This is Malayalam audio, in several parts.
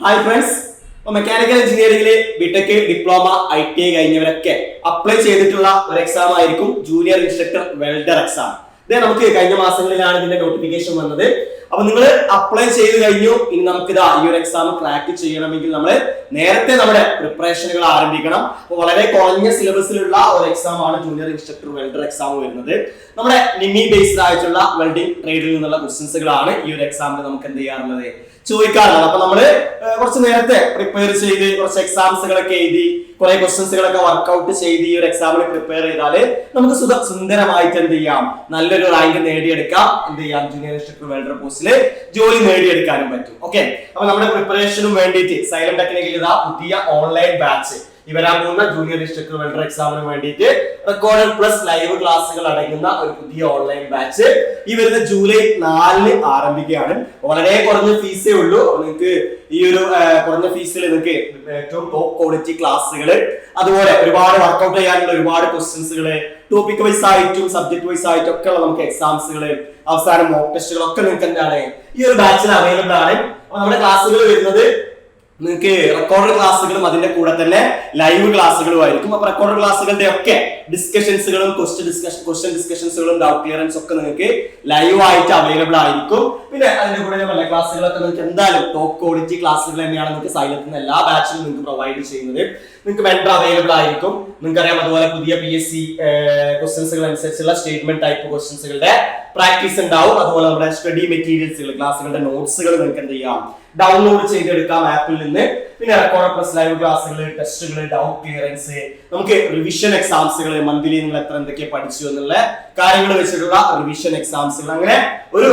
ഹായ് ഫ്രണ്ട്സ്, മെക്കാനിക്കൽ എഞ്ചിനീയറിംഗിലെ ബിടെക്, ഡിപ്ലോമ, ITI കഴിഞ്ഞവരൊക്കെ അപ്ലൈ ചെയ്തിട്ടുള്ള ഒരു എക്സാം ആയിരിക്കും ജൂനിയർ ഇൻസ്ട്രക്ടർ വെൽഡർ എക്സാം. ഇത് നമുക്ക് കഴിഞ്ഞ മാസങ്ങളിലാണ് ഇതിന്റെ നോട്ടിഫിക്കേഷൻ വന്നത്. അപ്പൊ നിങ്ങൾ അപ്ലൈ ചെയ്ത് കഴിഞ്ഞു. ഇനി നമുക്ക് ഈ ഒരു എക്സാം ക്രാക്ക് ചെയ്യണമെങ്കിൽ നമ്മൾ നേരത്തെ നമ്മുടെ പ്രിപ്പറേഷനുകൾ ആരംഭിക്കണം. അപ്പോൾ വളരെ കുറഞ്ഞ സിലബസിലുള്ള ഒരു എക്സാം ആണ് ജൂനിയർ ഇൻസ്ട്രക്ടർ വെൽഡർ എക്സാം വരുന്നത്. നമ്മുടെ നിമി ബേസ്ഡ് ആയിട്ടുള്ള വെൽഡിംഗ് ട്രേഡിൽ നിന്നുള്ള ക്വസ്റ്റ്യൻസുകളാണ് ഈ ഒരു എക്സാമിൽ നമുക്ക് എന്ത് ചെയ്യാറുള്ളത്, ചോദിക്കാറുള്ളത്. അപ്പൊ നമ്മള് കുറച്ച് നേരത്തെ പ്രിപ്പയർ ചെയ്ത് കുറച്ച് എക്സാംസുകളൊക്കെ എഴുതി കുറെ ക്വസ്റ്റ്യൻസുകളൊക്കെ വർക്ക്ഔട്ട് ചെയ്ത് ഈ ഒരു എക്സാമിന് പ്രിപ്പയർ ചെയ്താല് നമുക്ക് സുന്ദരമായിട്ട് എന്ത് ചെയ്യാം, നല്ലൊരു റാങ്ക് നേടിയെടുക്കാം. എന്ത് ചെയ്യാം, ജൂനിയർ ഇൻസ്ട്രക്ടർ വെൽഡർ പോസ്റ്റില് ജോലി നേടിയെടുക്കാനും പറ്റും. ഓക്കെ, അപ്പൊ നമ്മുടെ പ്രിപ്പറേഷനും വേണ്ടിയിട്ട് സൈലം ടെക്നിക്കൽ പുതിയ ഓൺലൈൻ ബാച്ച് വരാൻ പോകുന്ന ജൂനിയർ ഇൻസ്ട്രക്ടർ വെൽഡർ എക്സാമിന് വേണ്ടിയിട്ട് റെക്കോർഡഡ് പ്ലസ് ലൈവ് ക്ലാസ്സുകൾ അടങ്ങുന്ന ഒരു പുതിയ ഓൺലൈൻ ബാച്ച് ഈ വരുന്ന ജൂലൈ 4 ആരംഭിക്കുകയാണ്. വളരെ കുറഞ്ഞ ഫീസേ ഉള്ളൂ. നിങ്ങൾക്ക് ഈ ഒരു കുറഞ്ഞ ഫീസിൽ നിങ്ങൾക്ക് ഏറ്റവും ടോപ്പ് ക്വാളിറ്റി ക്ലാസ്സുകൾ, അതുപോലെ ഒരുപാട് വർക്ക്ഔട്ട് ചെയ്യാനുള്ള ഒരുപാട് ക്വസ്റ്റ്യൻസുകള്, ടോപ്പിക് വൈസ് ആയിട്ടും സബ്ജക്ട് വൈസ് ആയിട്ടും ഒക്കെ ഉള്ള നമുക്ക് എക്സാംസുകൾ, അവസാനം മോക്ക് ടെസ്റ്റുകൾ ഒക്കെ നിങ്ങൾക്ക് എന്താണ് ഈ ഒരു ബാച്ചിൽ അവൈലബിൾ ആണ്. അപ്പൊ നമ്മുടെ ക്ലാസ്സുകൾ വരുന്നത് നിങ്ങൾക്ക് റെക്കോർഡ് ക്ലാസ്സുകളും അതിന്റെ കൂടെ തന്നെ ലൈവ് ക്ലാസ്സുകളും ആയിരിക്കും. അപ്പൊ റെക്കോർഡ് ക്ലാസ്സുകളുടെ ഒക്കെ ഡിസ്കഷൻസുകളും ക്വസ്റ്റ്യൻ ഡിസ്കഷൻസുകളും ഡൗട്ട് ക്ലിയറൻസ് ഒക്കെ നിങ്ങൾക്ക് ലൈവ് ആയിട്ട് അവൈലബിൾ ആയിരിക്കും. പിന്നെ അതിന്റെ കൂടെ പല ക്ലാസ്സുകളൊക്കെ നിങ്ങൾക്ക് എന്തായാലും ടോപ്പ് ക്വാളിറ്റി ക്ലാസ്സുകൾ തന്നെയാണ് നിങ്ങൾക്ക് സൈലത്തിൽ നിന്ന് എല്ലാ ബാച്ചിലും നിങ്ങൾക്ക് പ്രൊവൈഡ് ചെയ്യുന്നത്. നിങ്ങൾക്ക് മെന്റർ അവൈലബിൾ ആയിരിക്കും. നിങ്ങൾക്കറിയാം, അതുപോലെ പുതിയ PSC ക്വസ്റ്റ്യൻസുകൾ അനുസരിച്ചുള്ള സ്റ്റേറ്റ്മെന്റ് ടൈപ്പ് ക്വസ്റ്റ്യൻസുകളുടെ പ്രാക്ടീസ് ഉണ്ടാവും. അതുപോലെ നമ്മുടെ സ്റ്റഡി മെറ്റീരിയൽസുകൾ, ക്ലാസ്സുകളുടെ നോട്ട്സുകൾ നിങ്ങൾക്ക് എന്ത് ചെയ്യാം, ഡൗൺലോഡ് ചെയ്തെടുക്കാം ആപ്പിൽ നിന്ന്. പിന്നെ റെക്കോർഡ് പ്ലസ് ലൈവ് ക്ലാസ്സുകൾ, ടെസ്റ്റുകൾ, ഡൗട്ട് ക്ലിയറൻസ്, നമുക്ക് റിവിഷൻ എക്സാംസുകൾ, മന്ത്ലി നിങ്ങൾ എന്തൊക്കെ പഠിച്ചു എന്നുള്ള കാര്യങ്ങൾ വെച്ചിട്ടുള്ള റിവിഷൻ എക്സാംസുകൾ, അങ്ങനെ ഒരു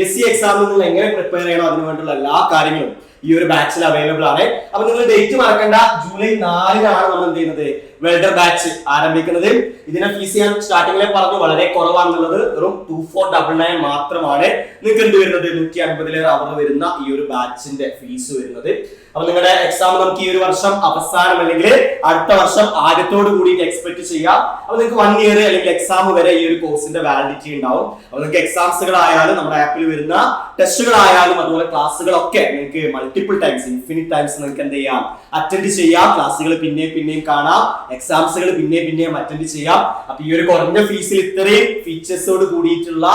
SC എക്സാമിൽ നിങ്ങൾ എങ്ങനെ പ്രിപ്പയർ ചെയ്യണം അതിനു വേണ്ടിയുള്ള എല്ലാ കാര്യങ്ങളും ഈ ഒരു ബാച്ചിൽ അവൈലബിൾ ആണ്. അപ്പൊ നിങ്ങൾ ഡേറ്റ് മറക്കണ്ട, ജൂലൈ 4 നമ്മൾ എന്ത് ചെയ്യുന്നത്, വെൽഡർ ബാച്ച് ആരംഭിക്കുന്നത്. ഇതിന്റെ ഫീസ് ഞാൻ സ്റ്റാർട്ടിങ്ങിലെ പറഞ്ഞു വളരെ കുറവാണെന്നുള്ളത്. വെറും 2499 മാത്രമാണ് നിങ്ങൾക്ക് എന്ത് വരുന്നത്, 150 അവർ വരുന്ന ഈ ഒരു ബാച്ചിന്റെ ഫീസ് വരുന്നത്. അപ്പൊ നിങ്ങളുടെ എക്സാം നമുക്ക് ഈ ഒരു വർഷം അവസാനം അല്ലെങ്കിൽ അടുത്ത വർഷം ആദ്യത്തോട് കൂടിയിട്ട് എക്സ്പെക്ട് ചെയ്യാം. അപ്പൊ നിങ്ങൾക്ക് 1 ഇയർ അല്ലെങ്കിൽ എക്സാം വരെ ഈ ഒരു കോഴ്സിന്റെ വാലിഡിറ്റി ഉണ്ടാവും. അപ്പൊ നിങ്ങൾക്ക് എക്സാംസുകളായാലും നമ്മുടെ ആപ്പിൽ വരുന്ന ടെസ്റ്റുകളായാലും അതുപോലെ ക്ലാസ്സുകളൊക്കെ നിങ്ങൾക്ക് മൾട്ടിപ്പിൾ ടൈംസ്, ഇൻഫിനിറ്റ് ടൈംസ് നിങ്ങൾക്ക് എന്ത് ചെയ്യാം, അറ്റൻഡ് ചെയ്യാം. ക്ലാസ്സുകൾ പിന്നെയും കാണാം, എക്സാംസുകൾ പിന്നെയും അറ്റൻഡ് ചെയ്യാം. അപ്പൊ ഈ ഒരു കുറഞ്ഞ ഫീസിൽ ഇത്രയും ഫീച്ചേഴ്സോട് കൂടിയിട്ടുള്ള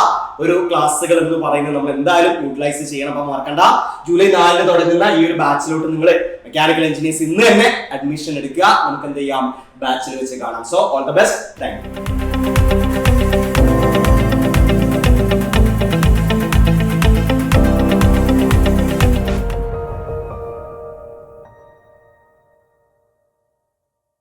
ഒരു ക്ലാസ്സുകൾ എന്ന് പറയുന്നത് നമ്മൾ എന്തായാലും യൂട്ടിലൈസ് ചെയ്യണം. അപ്പൊ മറക്കണ്ട, ജൂലൈ 4 തുടങ്ങുന്ന ഈ ഒരു ബാച്ചിലോട്ട് നിങ്ങൾ മെക്കാനിക്കൽ എഞ്ചിനീയേഴ്സ് ഇന്ന് തന്നെ അഡ്മിഷൻ എടുക്കുക. നമുക്ക് എന്ത് ചെയ്യാം, ബാച്ചിൽ വെച്ച് കാണാം. So all the best, thank you.